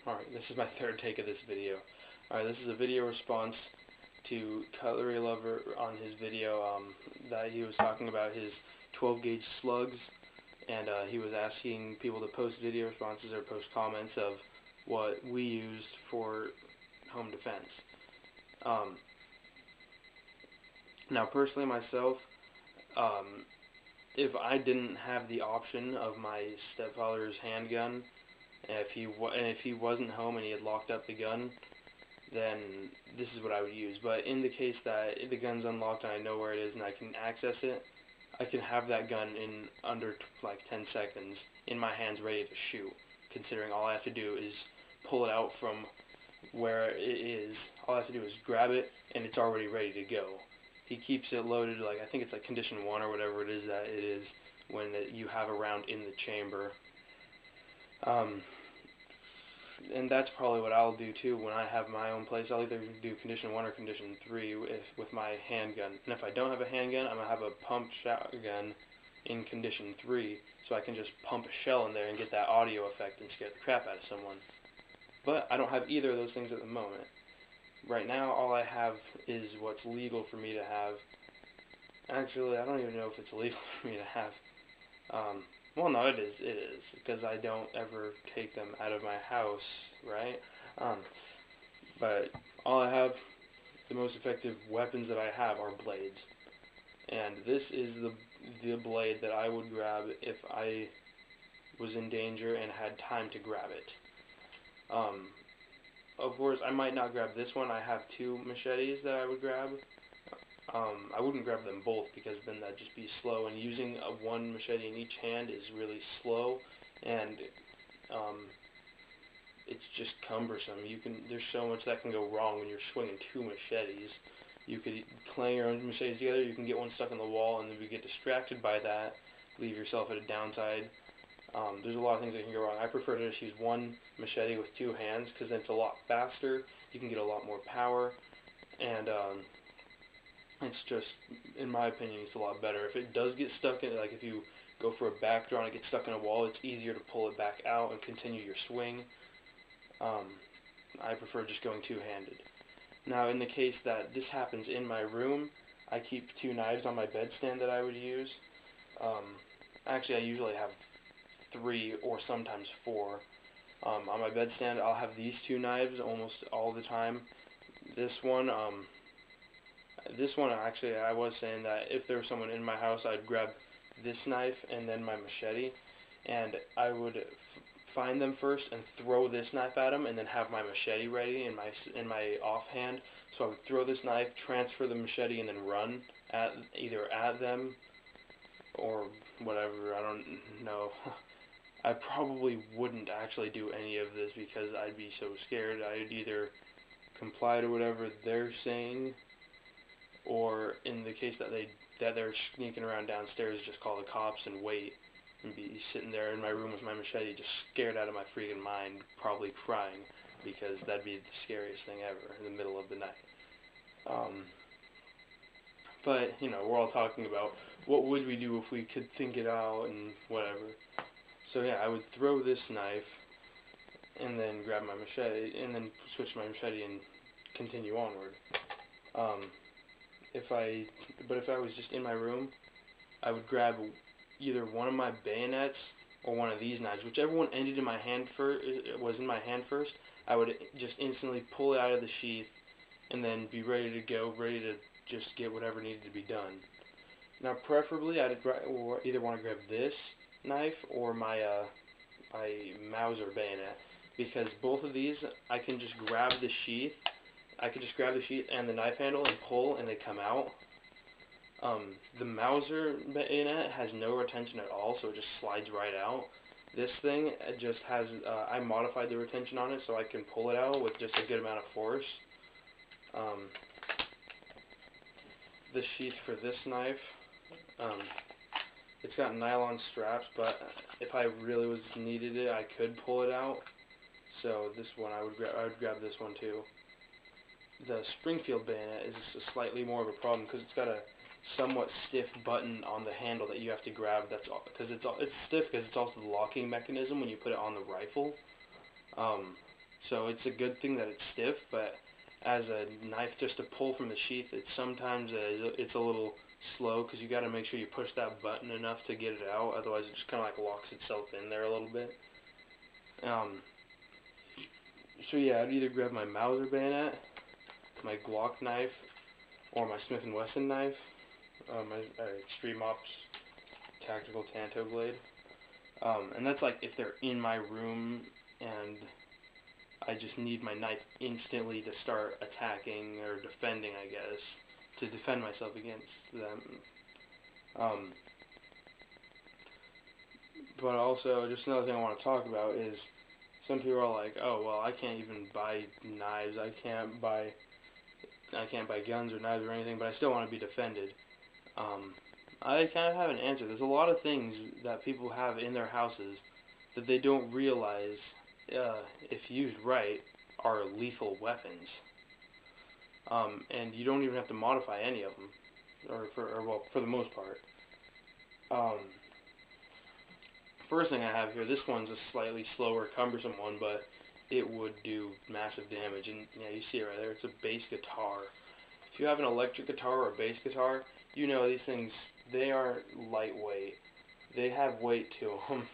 Alright, this is my third take of this video. Alright, this is a video response to cutlerylover on his video that he was talking about his 12 gauge slugs, and he was asking people to post video responses or post comments of what we used for home defense. Now personally myself, if I didn't have the option of my stepfather's handgun, and if he wasn't home and he had locked up the gun, then this is what I would use. But in the case that the gun's unlocked and I know where it is and I can access it, I can have that gun in under like 10 seconds in my hands ready to shoot, considering all I have to do is pull it out from where it is. All I have to do is grab it and it's already ready to go. He keeps it loaded, like I think it's like condition 1 or whatever it is that it is when you have a round in the chamber. And that's probably what I'll do too when I have my own place. I'll either do condition 1 or condition 3 with my handgun. And if I don't have a handgun, I'm going to have a pump shotgun in condition 3, so I can just pump a shell in there and get that audio effect and scare the crap out of someone. But I don't have either of those things at the moment. Right now, all I have is what's legal for me to have. Actually, I don't even know if it's legal for me to have. Well, no, it is, because I don't ever take them out of my house, right? But all I have, the most effective weapons that I have are blades. And this is the blade that I would grab if I was in danger and had time to grab it. Of course, I might not grab this one. I have 2 machetes that I would grab. I wouldn't grab them both because then that'd just be slow, and using one machete in each hand is really slow, and it's just cumbersome. There's so much that can go wrong when you're swinging 2 machetes. You could clang your own machetes together, you can get one stuck in the wall, and then you get distracted by that, leave yourself at a downside. There's a lot of things that can go wrong. I prefer to just use one machete with 2 hands because then it's a lot faster, you can get a lot more power, and it's just, in my opinion, it's a lot better. If it does get stuck in, like if you go for a back draw and it gets stuck in a wall, it's easier to pull it back out and continue your swing. I prefer just going 2-handed. Now, in the case that this happens in my room, I keep 2 knives on my bedstand that I would use. Actually, I usually have 3 or sometimes 4. On my bedstand, I'll have these 2 knives almost all the time. This one actually, I was saying that if there was someone in my house, I'd grab this knife and then my machete, and I would find them first and throw this knife at them, and then have my machete ready in my offhand. So I would throw this knife, transfer the machete, and then run either at them or whatever. I don't know. I probably wouldn't actually do any of this because I'd be so scared. I'd either comply to whatever they're saying, or in the case that they're sneaking around downstairs, just call the cops and wait, and be sitting there in my room with my machete just scared out of my freaking mind, probably crying, because that'd be the scariest thing ever in the middle of the night. But, you know, we're all talking about what would we do if we could think it out and whatever. So yeah, I would throw this knife and then grab my machete and then switch my machete and continue onward. If I was just in my room, I would grab either one of my bayonets or one of these knives, whichever one ended in my hand was in my hand first. I would just instantly pull it out of the sheath and then be ready to go, ready to just get whatever needed to be done. Now, preferably, I'd either want to grab this knife or my Mauser bayonet, because both of these I can just grab the sheath. I could just grab the sheath and the knife handle and pull, and they come out. The Mauser bayonet has no retention at all, so it just slides right out. This thing just has, I modified the retention on it so I can pull it out with just a good amount of force. The sheath for this knife, it's got nylon straps, but if I really needed it, I could pull it out. So this one, I would grab this one too. The Springfield bayonet is slightly more of a problem because it's got a somewhat stiff button on the handle that you have to grab. That's all, because it's stiff because it's also the locking mechanism when you put it on the rifle. So it's a good thing that it's stiff, but as a knife just to pull from the sheath, it's a little slow because you got to make sure you push that button enough to get it out. Otherwise, it just kind of like locks itself in there a little bit. So yeah, I'd either grab my Mauser bayonet, my Glock knife, or my Smith & Wesson knife, my Extreme Ops Tactical Tanto blade. And that's like if they're in my room and I just need my knife instantly to start attacking or defending, I guess, to defend myself against them. But also, just another thing I want to talk about is some people are like, oh, well, I can't even buy knives, I can't buy guns or knives or anything, but I still want to be defended. I kind of have an answer. There's a lot of things that people have in their houses that they don't realize, if used right, are lethal weapons. And you don't even have to modify any of them, for the most part. First thing I have here, this one's a slightly slower, cumbersome one, but it would do massive damage. And yeah, you see it right there. It's a bass guitar. If you have an electric guitar or a bass guitar, you know these things, they aren't lightweight. They have weight to them.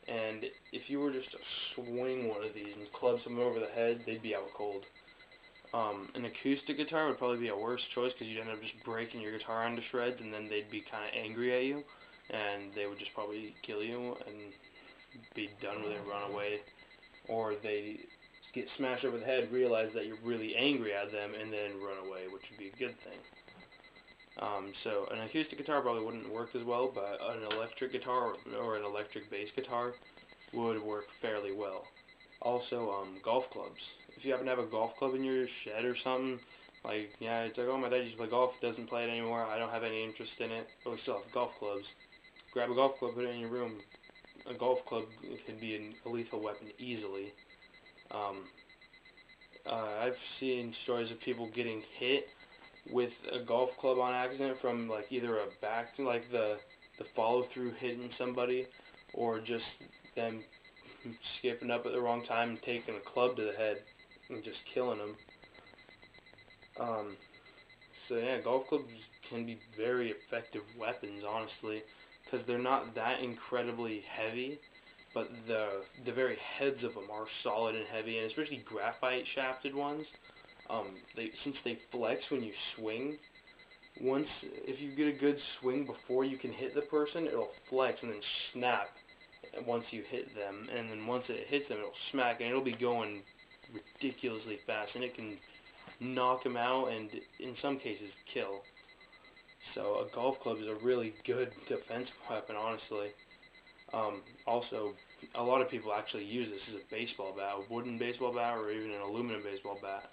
And if you were just to swing one of these and club someone over the head, they'd be out cold. An acoustic guitar would probably be a worse choice because you'd end up just breaking your guitar into shreds, and then they'd be kind of angry at you, and they would just probably kill you and be done with it, run away. Or they get smashed over the head, realize that you're really angry at them, and then run away, which would be a good thing. So an acoustic guitar probably wouldn't work as well, but an electric guitar or an electric bass guitar would work fairly well. Also, golf clubs. If you happen to have a golf club in your shed or something, like, yeah, it's like, oh, my dad used to play golf, doesn't play it anymore, I don't have any interest in it, but we still have golf clubs. Grab a golf club, put it in your room. A golf club could be a lethal weapon easily. I've seen stories of people getting hit with a golf club on accident from like either a back, like the follow through hitting somebody, or just them skipping up at the wrong time and taking a club to the head and just killing them. So yeah, golf clubs can be very effective weapons, honestly, because they're not that incredibly heavy, but the very heads of them are solid and heavy, and especially graphite shafted ones. Since they flex when you swing, if you get a good swing before you can hit the person, it'll flex and then snap once you hit them, and then once it hits them, it'll smack, and it'll be going ridiculously fast, and it can knock them out and in some cases kill. So a golf club is a really good defense weapon, honestly. Also, a lot of people actually use this as a baseball bat, a wooden baseball bat, or even an aluminum baseball bat.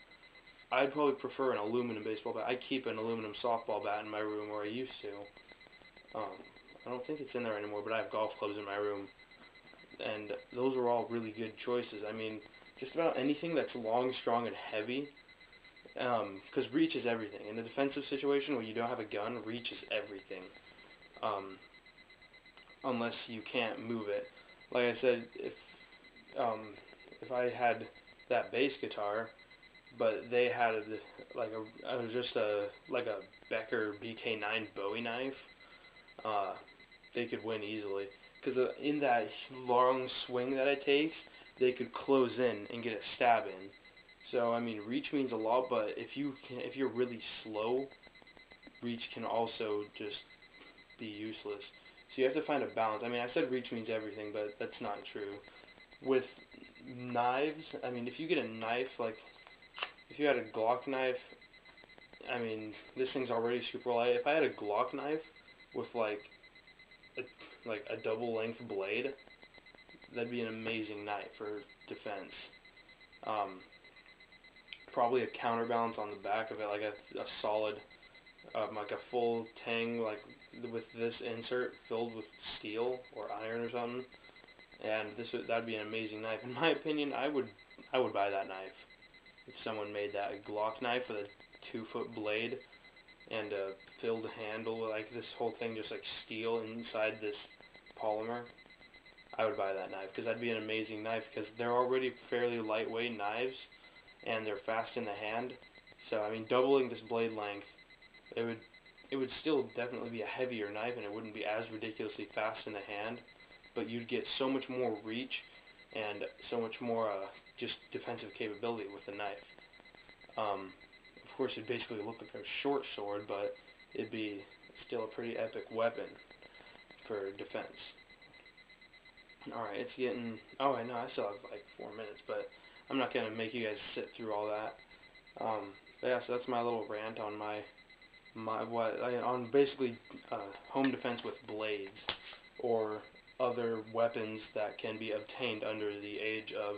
I'd probably prefer an aluminum baseball bat. I keep an aluminum softball bat in my room, or I used to. I don't think it's in there anymore, but I have golf clubs in my room, and those are all really good choices. I mean, just about anything that's long, strong, and heavy, because reach is everything. In a defensive situation where you don't have a gun, reach is everything. Unless you can't move it. Like I said, if I had that bass guitar, but they had just a Becker BK9 Bowie knife, they could win easily. Because in that long swing that it takes, they could close in and get a stab in. So I mean, reach means a lot, but if you're really slow, reach can also just be useless. So you have to find a balance. I mean, I said reach means everything, but that's not true. With knives, I mean, if you get a knife, like, if you had a Glock knife, I mean, this thing's already super light. If I had a Glock knife with, like a double-length blade, that'd be an amazing knife for defense. Probably a counterbalance on the back of it, like a solid, like a full tang, like with this insert filled with steel or iron or something, and that'd be an amazing knife. In my opinion, I would buy that knife if someone made that, a Glock knife with a 2-foot blade and a filled handle, like this whole thing just like steel inside this polymer. I would buy that knife, because that'd be an amazing knife, because they're already fairly lightweight knives, and they're fast in the hand. So I mean, doubling this blade length, it would still definitely be a heavier knife, and it wouldn't be as ridiculously fast in the hand, but you'd get so much more reach and so much more just defensive capability with the knife. Of course, it'd basically look like a short sword, but it'd be still a pretty epic weapon for defense. Alright, it's getting... Oh, I know, I still have like 4 minutes, but I'm not going to make you guys sit through all that. But yeah, so that's my little rant on on basically home defense with blades, or other weapons that can be obtained under the age of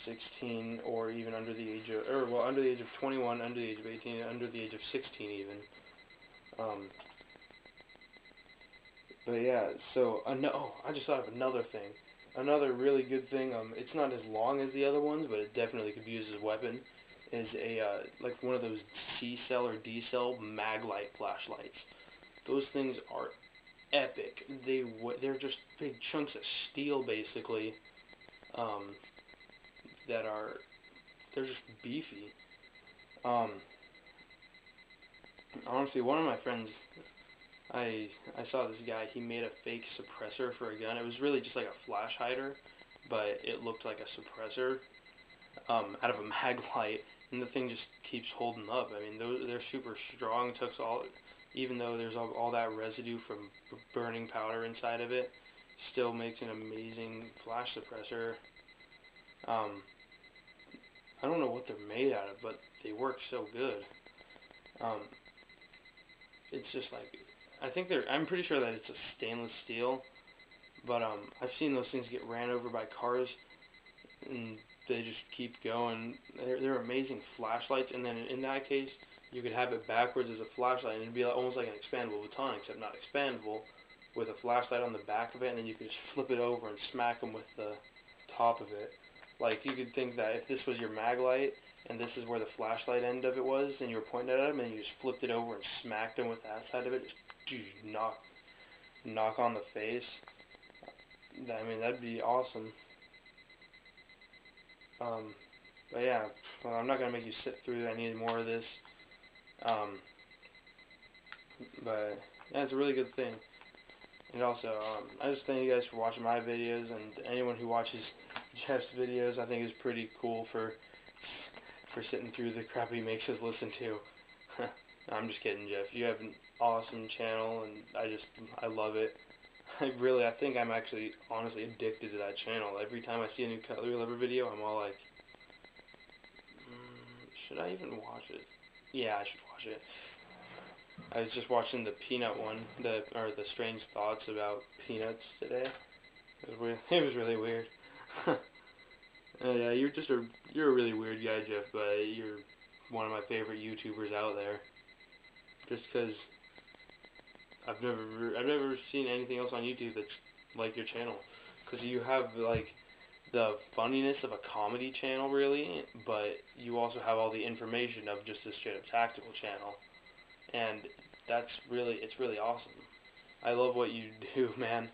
16, or even under the age of, under the age of 21, under the age of 18, under the age of 16 even. But yeah, so, I just thought of another thing. Another really good thing, it's not as long as the other ones, but it definitely could be used as a weapon, is like one of those C-cell or D-cell mag-light flashlights. Those things are epic. They're just big chunks of steel, basically, they're just beefy. Honestly, one of my friends, I saw this guy, he made a fake suppressor for a gun. It was really just like a flash hider, but it looked like a suppressor out of a mag light, and the thing just keeps holding up. I mean, they're super strong. Even though there's all that residue from burning powder inside of it, still makes an amazing flash suppressor. I don't know what they're made out of, but they work so good. It's just like, I'm pretty sure that it's a stainless steel, but I've seen those things get ran over by cars, and they just keep going. They're amazing flashlights, and then in that case, you could have it backwards as a flashlight, and it'd be almost like an expandable baton, except not expandable, with a flashlight on the back of it, and then you could just flip it over and smack them with the top of it. Like, you could think that if this was your mag light, and this is where the flashlight end of it was, and you were pointing at them, and you just flipped it over and smacked them with that side of it, just knock on the face. I mean, that'd be awesome. But yeah, well, I'm not going to make you sit through any more of this. But yeah, it's a really good thing. And also, I just thank you guys for watching my videos, and anyone who watches Jeff's videos, I think is pretty cool for sitting through the crap he makes us listen to. I'm just kidding, Jeff. You have an awesome channel, and I love it. I think I'm actually honestly addicted to that channel. Every time I see a new cutlerylover video, I'm all like, should I even watch it? Yeah, I should watch it. I was just watching the peanut one, the strange thoughts about peanuts today. It was weird. It was really weird. Yeah, you're a really weird guy, Jeff, but you're one of my favorite YouTubers out there. Just because I've never seen anything else on YouTube that's like your channel. Because you have like the funniness of a comedy channel, really, but you also have all the information of just a straight up tactical channel. And it's really awesome. I love what you do, man.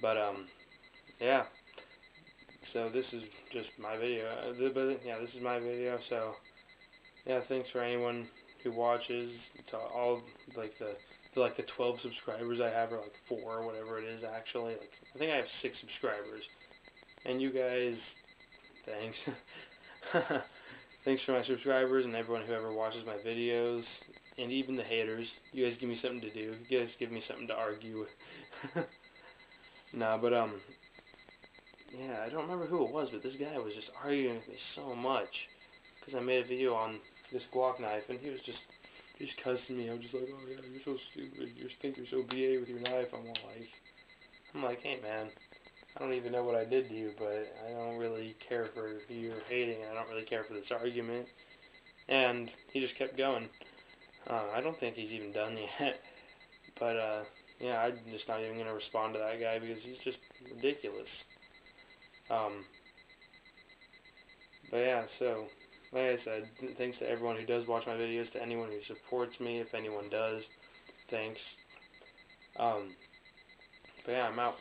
But yeah. So this is just my video. Yeah, this is my video. So yeah, thanks for anyone who watches. To all like the 12 subscribers I have, or like 4 or whatever it is actually. Like, I think I have 6 subscribers. And you guys, thanks. Thanks for my subscribers and everyone who ever watches my videos. And even the haters. You guys give me something to do. You guys give me something to argue with. Nah, but yeah, I don't remember who it was, but this guy was just arguing with me so much. Because I made a video on this Glock knife, and he was just cussing me. I was just like, oh yeah, you're so stupid. You just think you're so BA with your knife. I'm like, hey man, I don't even know what I did to you, but I don't really care for your hating, and I don't really care for this argument. And he just kept going. I don't think he's even done yet. But, yeah, I'm just not even going to respond to that guy because he's just ridiculous. But yeah, so, like I said, thanks to everyone who does watch my videos, to anyone who supports me, if anyone does, thanks. But yeah, I'm out.